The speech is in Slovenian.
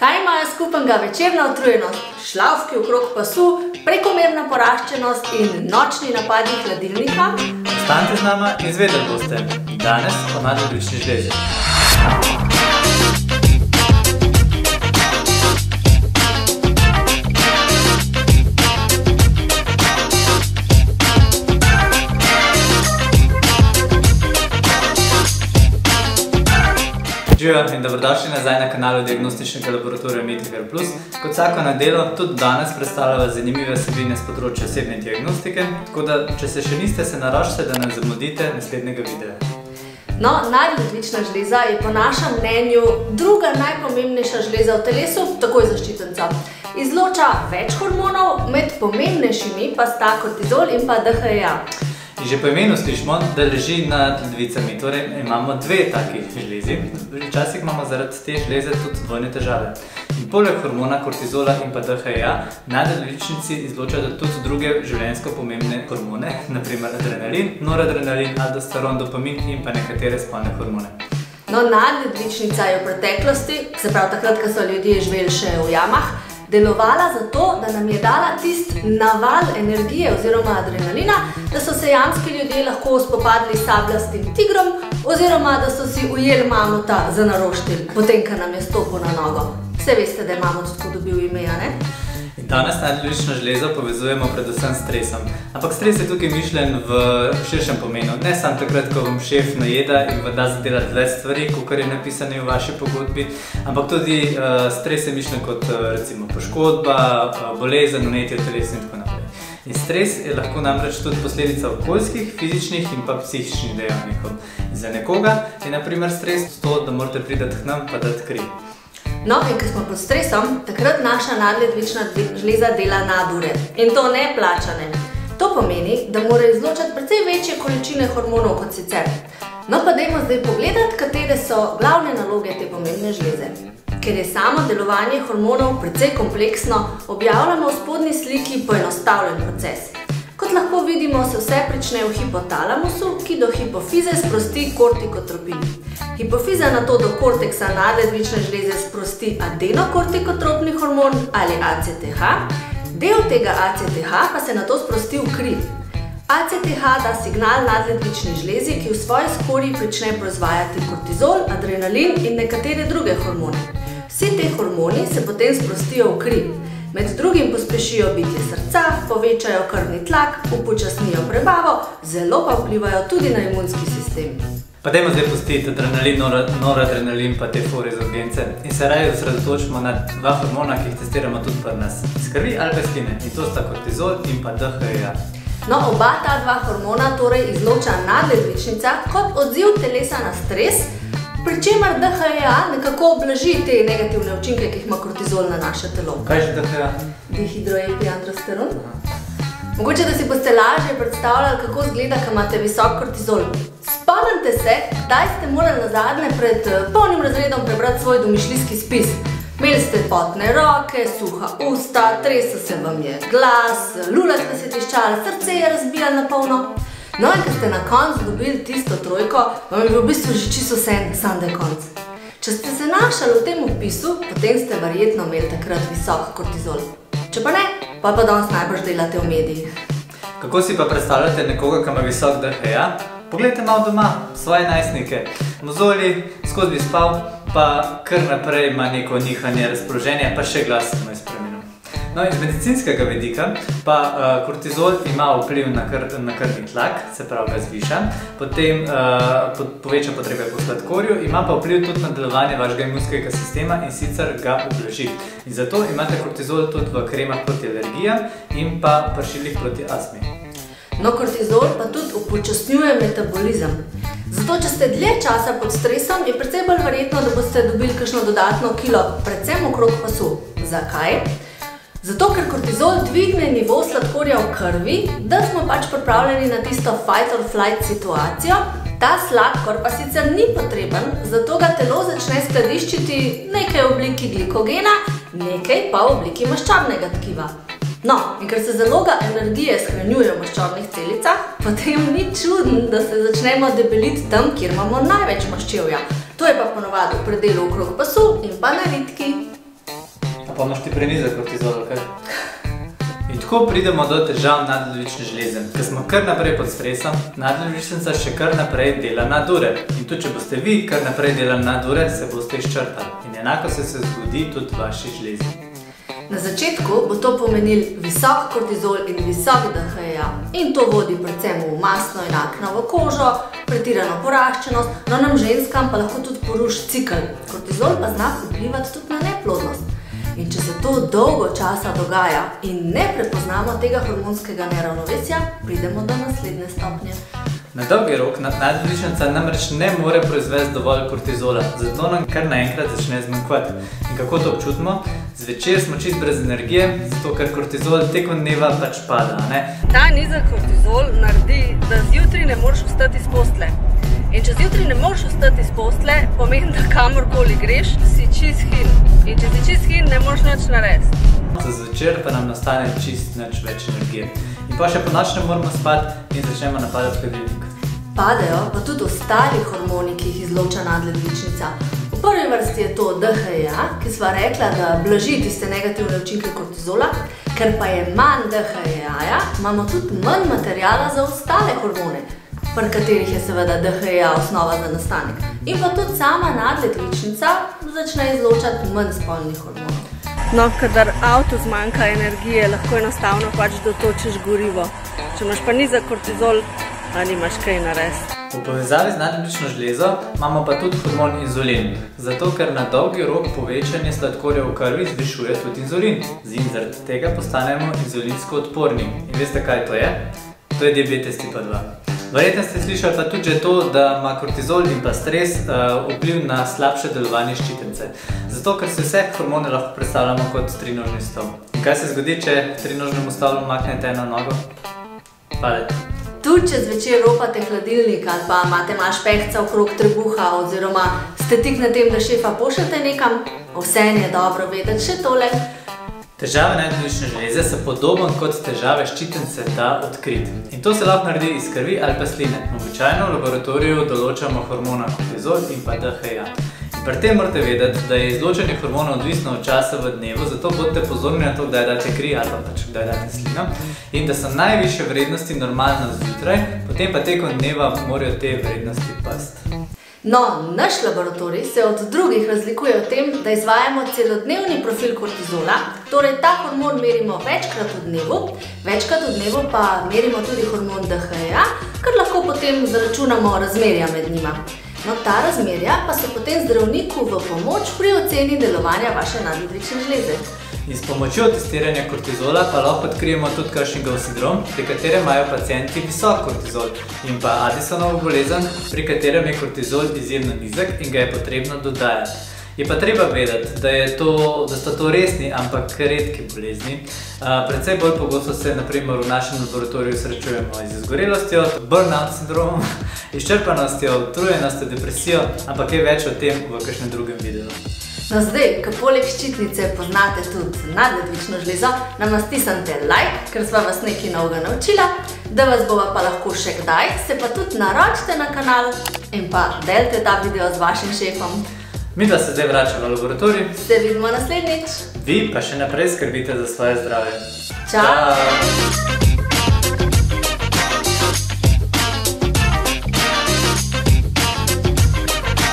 Kaj imajo skupnega večerna utrujenost, šlavki okrog pasu, prekomerna poraščenost in nočni napadi hladilnika? Ostanite z nama in izvedeli boste danes o nadledvični žlezi. Živijo in dobrodošli nazaj na kanalu Diagnostičnega laboratorija Medicare Plus. Kot vsako nedeljo, tudi danes predstavljava zanimive vsebine s področja osebne diagnostike, tako da, če se še niste, se naročite, da ne zamudite naslednjega videa. No, nadledvična žleza je po našem mnenju druga najpomembnejša žleza v telesu, takoj zaščitenca. Izloča več hormonov, med pomembnejšimi pa sta kortizol in pa DHEA. In že po imenu slišimo, da leži nad ledvicami, torej imamo dve takih žlezi. Včasih imamo zaradi te žleze tudi dvojne težave. In poleg hormona kortizola in pa DHEA, nadledvičnici izločajo tudi druge življenjsko pomembne hormone, naprimer adrenalin, noradrenalin, aldosteron, dopamin in pa nekatere spolne hormone. No, nadledvičnica je v preteklosti, se pravi takrat, ko so ljudje živeli še v jamah, delovala zato, da nam je dala tist naval energije oziroma adrenalina, da so se jamski ljudje lahko spopadli s sabljastim tigrom oziroma da so si ujeli mamuta za naroštilj, potem, ko nam je stopil na nogo. Vse veste, da je mamut tako dobil ime, a ne? In danes nadledvično žlezo povezujemo predvsem s stresom. Ampak stres je tukaj mišljen v širšem pomenu. Ne samo takrat, ko vam šef najeda in vam da zadelati več stvari, kakor je napisano v vaši pogodbi, ampak tudi stres je mišljen kot recimo poškodba, bolezen, vnetje telesa in tako naprej. In stres je lahko namreč tudi posledica okoljskih, fizičnih in pa psihičnih dejavnikov. In za nekoga je na primer stres to, da morate priti k nam pa dati kri. No, in ko smo pod stresom, takrat naša nadledvična žleza dela nadure. In to ne plačane. To pomeni, da mora izločati precej večje količine hormonov kot sicer. No, pa dajmo zdaj pogledati, katere so glavne naloge te pomembne žleze. Ker je samo delovanje hormonov precej kompleksno, objavljamo v spodnji sliki poenostavljen proces. Kot lahko vidimo, se vse prične v hipotalamusu, ki do hipofize sprosti kortikotropin. Hipofiza nato do korteksa nadledvične žleze sprosti adenokortikotropni hormon ali ACTH, del tega ACTH pa se nato sprosti v kri. ACTH da signal nadledvični žlezi, ki v svoji skorji prične proizvajati kortizol, adrenalin in nekatere druge hormone. Vsi te hormoni se potem sprostijo v kri. Med drugim pospešijo bitje srca, povečajo krvni tlak, upočasnijo prebavo, zelo pa vplivajo tudi na imunski sistem. Pa dajmo zdaj pustiti adrenalin, noradrenalin pa te fore iz urgence in se raje osredotočimo na dva hormona, ki jih testiramo tudi pri nas iz krvi ali pa sline. In to sta kortizol in pa DHEA. No, oba ta dva hormona torej izloča nadledvičnica kot odziv telesa na stres, pri čemer DHEA nekako oblaži te negativne učinke, ki jih ima kortizol na naše telo. Kaj je že DHEA? Dihidroepiandrosteron. Mogoče, da si boste lažje predstavljali, kako izgleda, ko imate visok kortizol. Spomnite se, kdaj ste morali nazadnje pred polnim razredom prebrati svoj domišljijski spis. Imeli ste potne roke, suha usta, tresel se vam je glas, lula ste se tiščali, srce je razbijalo na polno. No, in ko ste na koncu dobili tisto trojko, vam je v bistvu že čisto vseeno, samo da je konc. Če ste se našli v tem opisu, potem ste verjetno imeli takrat visok kortizol. Če pa ne, pa danes najbrž delate v medijih. Kako si pa predstavljate nekoga, ki ima visok DHEA? Poglejte malo doma, svoje najstnike. Mozoli, skozi bi spal, pa kar naprej ima neko nihanje, razpoloženje, pa še glas se mu je spremenil. No, iz medicinskega vidika pa kortizol ima vpliv na krvni tlak, se pravi ga zviša, potem poveča potrebe po sladkorju, ima pa vpliv tudi na delovanje vašega imunskega sistema in sicer ga ublaži. In zato imate kortizol tudi v kremah proti alergijam in pa pršilih proti astmi. No, kortizol pa tudi upočasnjuje metabolizem. Zato, če ste dlje časa pod stresom, je precej bolj verjetno, da boste dobili kakšno dodatno kilo, predvsem okrog pasu. Zakaj? Zato, ker kortizol dvigne nivo sladkorja v krvi, da smo pač pripravljeni na tisto fight or flight situacijo. Ta sladkor pa sicer ni potreben, zato ga telo začne skladiščiti nekaj v obliki glikogena, nekaj pa v obliki maščobnega tkiva. No, in ker se zaloga energije shranjuje v maščobnih celicah, potem ni čudno, da se začnemo debeliti tam, kjer imamo največ maščevja. To je pa ponovadi v predelu okrog pasu in pa na litki. Pa imaš ti prenizek kortizol, kaj? In tako pridemo do težav nadledvične žleze. Ker smo kar naprej pod stresom, nadledvičnica še kar naprej dela nadure. In tudi, če boste vi kar naprej delali nadure, se boste izčrpali. In enako se zgodi tudi vaši žlezi. Na začetku bo to pomenil visok kortizol in visok DHEA. In to vodi predvsem v mastno in aknovo kožo, pretirano poraščenost, no nam ženskam pa lahko tudi poruši cikel. Kortizol pa zna vplivati tudi na neplodnost. In če se to dolgo časa dogaja in ne prepoznamo tega hormonskega neravnovesja, pridemo do naslednje stopnje. Na dolgi rok nadledvičnica namreč ne more proizvesti dovolj kortizola, zato nam kar naenkrat začne zmanjkovati. In kako to občutimo? Zvečer smo čist brez energije, zato ker kortizol tekom dneva pač pada, ne? Ta nizek kortizol naredi, da zjutraj ne moreš vstati iz postelje. In če zjutraj ne moreš vstati iz postelje, pomeni, da kamorkoli greš, si čist hin. In če si čist hin, ne moreš nič narediti. Za zvečer pa nam nastane čist nič več energije. In pa še po noč ne moramo spati in začnemo napadati hladilnik. Padejo pa tudi ostali hormoni, ki jih izloča nadledvičnica. V prvi vrsti je to DHEA, ki sva rekla, da blaži tiste negativne učinke kortizola, ker pa je manj DHEA-ja, imamo tudi manj materijala za ostale hormone, pri katerih je seveda DHEA osnova za nastanek. In pa tudi sama nadledvičnica začne izločati manj spolnih hormonov. No, kadar avto zmanjka energije, lahko enostavno pač dotočiš gorivo. Če imaš pa nizek kortizol, pa nimaš kaj narediti. V povezavi z nadledvično žlezo imamo pa tudi hormon inzulin, zato ker na dolgi rok povečanje sladkorja v krvi zvišuje tudi inzulin. In zaradi tega postanemo inzulinsko odporni. In veste, kaj to je? To je diabetes tipa 2. Verjetno ste slišali pa tudi že to, da ima kortizol in pa stres vpliv na slabše delovanje ščitnice. Zato, ker se vse hormone lahko predstavljamo kot trinožni stol. In kaj se zgodi, če trinožnemu stolu maknete eno nogo? Padete. Tudi če zvečer ropate hladilnik ali pa imate malo špehca okrog trebuha oziroma ste tik na tem, da šefa pošljete nekam, vseeno je dobro vedeti še tole. Težave nadledvične žleze so podoben kot težave ščitnice da odkriti. In to se lahko naredi iz krvi ali pa sline. Običajno v laboratoriju določamo hormona kortizol in pa DHEA. Pri tem morate vedeti, da je izločanje hormonov odvisno od časa v dnevu, zato bodite pozorni na to, kdaj date kri ali pa pač kdaj date slino. In da so najvišje vrednosti normalno zjutraj, potem pa tekom dneva morajo te vrednosti pasti. No, naš laboratorij se od drugih razlikuje v tem, da izvajamo celodnevni profil kortizola, torej ta hormon merimo večkrat v dnevu pa merimo tudi hormon DHEA, kar lahko potem zaračunamo razmerja med njima. No, ta razmerja pa so potem zdravniku v pomoč pri oceni delovanja vaše nadledvične žleze. In s pomočjo testiranja kortizola pa lahko odkrijemo tudi Cushingov sindrom, pri katerem imajo pacienti visok kortizol, in pa Addisonov bolezen, pri katerem je kortizol izjemno nizek in ga je potrebno dodajati. Je pa treba vedeti, da sta to resni, ampak redki bolezni. Predvsej bolj pogosto se naprimer v našem laboratoriju srečujemo z izgorelostjo, burnout sindromom, izčrpanostjo, utrujenostjo, depresijo, ampak je več o tem v kakšnem drugem videu. No zdaj, ko poleg ščitnice poznate tudi nadledvično žlezo, nama stisnite like, ker sva vas nekaj novega naučila, da vas bova pa lahko še kdaj, se pa tudi naročite na kanal in pa delite ta video z vašim šefom. Midva se zdaj vračamo v laboratorij. Se vidimo naslednjič. Vi pa še naprej skrbite za svoje zdravje. Čau!